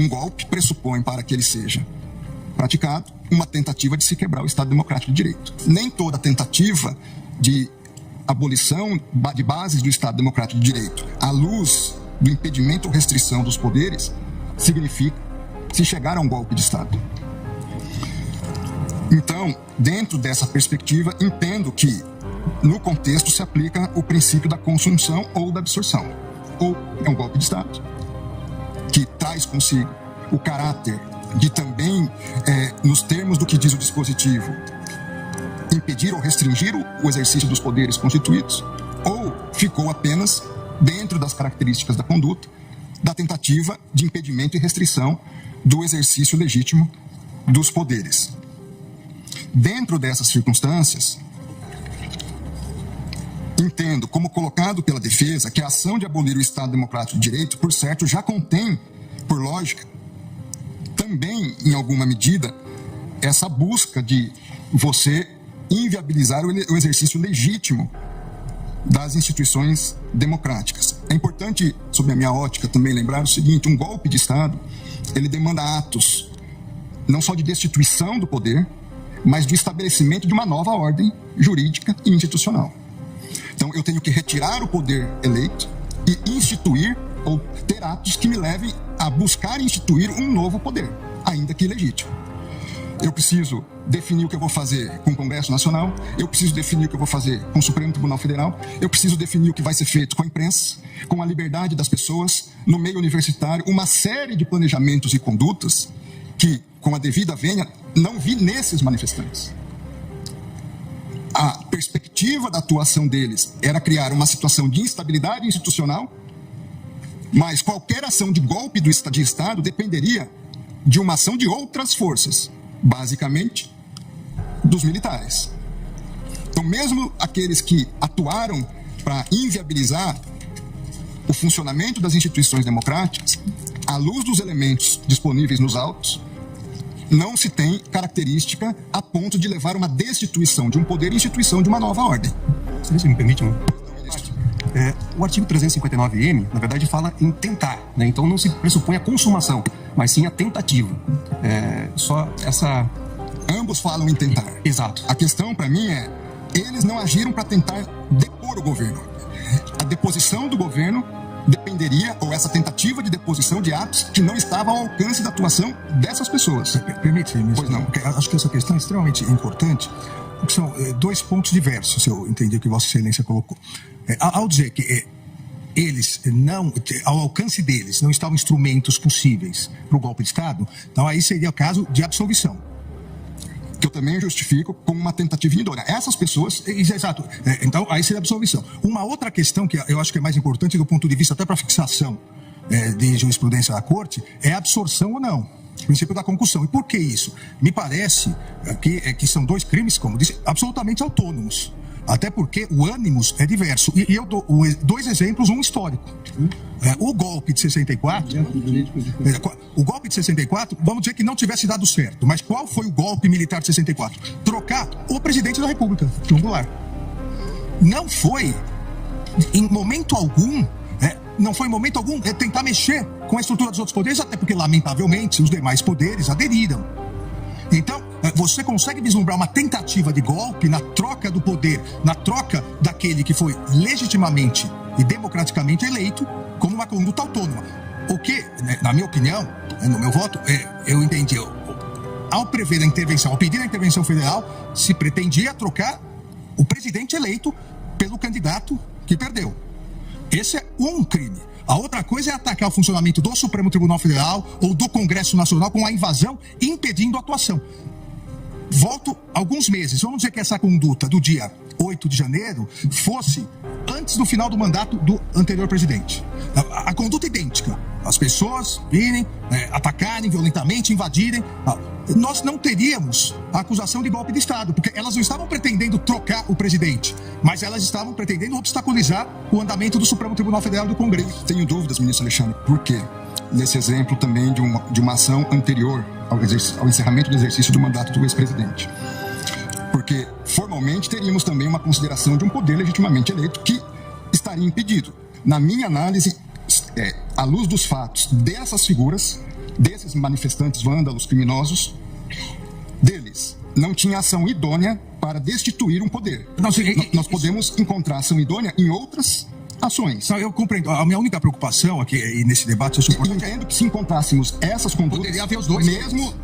Um golpe pressupõe, para que ele seja praticado, uma tentativa de se quebrar o Estado Democrático de Direito. Nem toda tentativa de abolição de bases do Estado Democrático de Direito, à luz do impedimento ou restrição dos poderes, significa se chegar a um golpe de Estado. Então, dentro dessa perspectiva, entendo que, no contexto, se aplica o princípio da consunção ou da absorção. Ou é um golpe de Estado, que traz consigo o caráter de também, nos termos do que diz o dispositivo, impedir ou restringir o exercício dos poderes constituídos, ou ficou apenas, dentro das características da conduta, da tentativa de impedimento e restrição do exercício legítimo dos poderes. Dentro dessas circunstâncias, entendo, como colocado pela defesa, que a ação de abolir o Estado Democrático de Direito, por certo, já contém, por lógica, também, em alguma medida, essa busca de você inviabilizar o exercício legítimo das instituições democráticas. É importante, sob a minha ótica, também lembrar o seguinte: um golpe de Estado, ele demanda atos não só de destituição do poder, mas de estabelecimento de uma nova ordem jurídica e institucional. Então, eu tenho que retirar o poder eleito e instituir ou ter atos que me levem a buscar instituir um novo poder, ainda que ilegítimo. Eu preciso definir o que eu vou fazer com o Congresso Nacional, eu preciso definir o que eu vou fazer com o Supremo Tribunal Federal, eu preciso definir o que vai ser feito com a imprensa, com a liberdade das pessoas, no meio universitário, uma série de planejamentos e condutas que, com a devida vênia, não vi nesses manifestantes. A perspectiva da atuação deles era criar uma situação de instabilidade institucional, mas qualquer ação de golpe de Estado dependeria de uma ação de outras forças, basicamente dos militares. Então, mesmo aqueles que atuaram para inviabilizar o funcionamento das instituições democráticas, à luz dos elementos disponíveis nos autos, não se tem característica a ponto de levar uma destituição de um poder e instituição de uma nova ordem. Se me permite, o artigo 359-M, na verdade, fala em tentar, né? Então não se pressupõe a consumação, mas sim a tentativa. Só essa... Ambos falam em tentar. Exato. A questão, para mim, eles não agiram para tentar depor o governo. A deposição do governo dependeria, ou essa tentativa de deposição de atos que não estavam ao alcance da atuação dessas pessoas. Permite, pois não. Porque acho que essa questão é extremamente importante, porque são dois pontos diversos, se eu entendi o que Vossa Excelência colocou. Ao dizer que eles não, ao alcance deles, não estavam instrumentos possíveis para o golpe de Estado, então aí seria o caso de absolvição. Que eu também justifico como uma tentativa indolora. Essas pessoas... Exato. Então, aí seria a absolvição. Uma outra questão que eu acho que é mais importante do ponto de vista até para fixação de jurisprudência da Corte é a absorção ou não. O princípio da concussão. E por que isso? Me parece que são dois crimes, como disse, absolutamente autônomos. Até porque o ânimos é diverso. E eu dou dois exemplos, um histórico. O golpe de 64... O golpe de 64, vamos dizer que não tivesse dado certo. Mas qual foi o golpe militar de 64? Trocar o presidente da República, João Goulart. Não foi, em momento algum... Não foi em momento algum tentar mexer com a estrutura dos outros poderes, até porque, lamentavelmente, os demais poderes aderiram. Então, você consegue vislumbrar uma tentativa de golpe na troca do poder, na troca daquele que foi legitimamente e democraticamente eleito como uma conduta autônoma. O que, na minha opinião, no meu voto, eu entendi, ao prever a intervenção, ao pedir a intervenção federal, se pretendia trocar o presidente eleito pelo candidato que perdeu. Esse é um crime. A outra coisa é atacar o funcionamento do Supremo Tribunal Federal ou do Congresso Nacional com a invasão impedindo a atuação. Volto alguns meses. Vamos dizer que essa conduta do dia 8 de janeiro fosse antes do final do mandato do anterior presidente. A conduta idêntica. As pessoas virem, atacarem violentamente, invadirem. Nós não teríamos a acusação de golpe de Estado, porque elas não estavam pretendendo trocar o presidente, mas elas estavam pretendendo obstaculizar o andamento do Supremo Tribunal Federal e do Congresso. Tenho dúvidas, ministro Alexandre, por quê? Nesse exemplo também de uma ação anterior ao encerramento do exercício do mandato do ex-presidente. Porque, formalmente, teríamos também uma consideração de um poder legitimamente eleito que estaria impedido. Na minha análise, à luz dos fatos dessas figuras, desses manifestantes vândalos criminosos, deles, não tinha ação idônea para destituir um poder. Nós podemos encontrar ação idônea em outras ações. Eu compreendo. A minha única preocupação aqui e nesse debate é Eu entendo que se encontrássemos essas condutas, poderia haver os dois, mesmo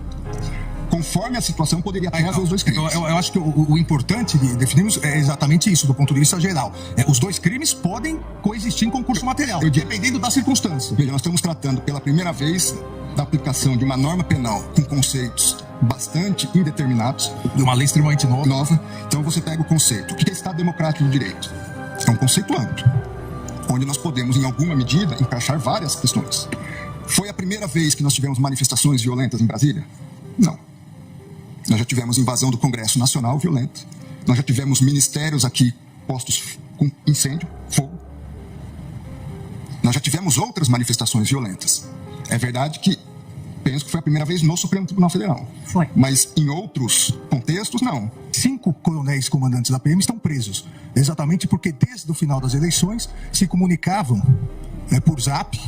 conforme a situação, poderia até haver os dois crimes. Eu acho que o importante de definirmos é exatamente isso, do ponto de vista geral. Os dois crimes podem coexistir em concurso material, dependendo da circunstância. Veja, nós estamos tratando pela primeira vez da aplicação de uma norma penal com conceitos bastante indeterminados. De uma lei extremamente nova. Então você pega o conceito. O que é Estado Democrático de Direito? É um conceito amplo, onde nós podemos, em alguma medida, encaixar várias questões. Foi a primeira vez que nós tivemos manifestações violentas em Brasília? Não. Nós já tivemos invasão do Congresso Nacional violenta. Nós já tivemos ministérios aqui postos com incêndio, fogo. Nós já tivemos outras manifestações violentas. É verdade que penso que foi a primeira vez no Supremo Tribunal Federal. Foi. Mas em outros contextos, não. 5 coronéis comandantes da PM estão presos. Exatamente porque desde o final das eleições se comunicavam por zap,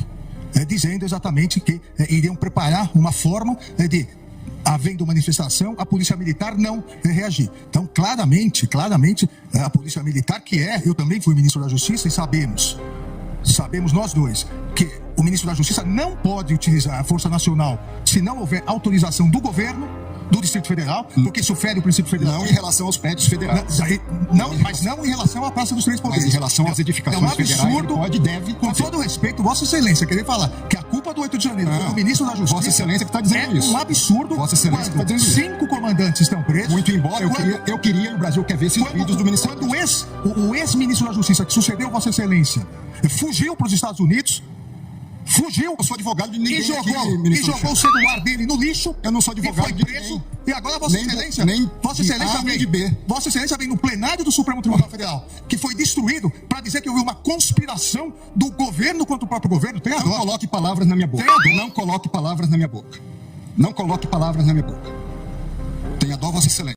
dizendo exatamente que iriam preparar uma forma de, havendo manifestação, a Polícia Militar não reagir. Então, claramente, a Polícia Militar, eu também fui ministro da Justiça e sabemos nós dois, que o ministro da Justiça não pode utilizar a Força Nacional se não houver autorização do governo do Distrito Federal, porque isso fere o princípio federal. Não em relação aos prédios federais. Mas não em relação à Praça dos Três Poderes. Mas em relação às edificações federais, ele pode e deve. Com todo respeito, Vossa Excelência, querer falar que a culpa do 8 de janeiro foi do ministro da Justiça. Vossa Excelência que está dizendo isso. É um absurdo. Vossa Excelência que está dizendo isso. 5 comandantes estão presos. Muito embora, eu queria, e o Brasil quer ver esses vídeos do Ministério. Quando o ex-ministro da Justiça, que sucedeu Vossa Excelência, fugiu para os Estados Unidos, eu sou advogado de ninguém e jogou o celular dele no lixo. Eu não sou advogado de preso. E agora Vossa Excelência, Vossa Excelência vem no plenário do Supremo Tribunal Federal, que foi destruído, para dizer que houve uma conspiração do governo contra o próprio governo. Não coloque palavras na minha boca. Não coloque palavras na minha boca. Não coloque palavras na minha boca. Tenha dó, Vossa Excelência.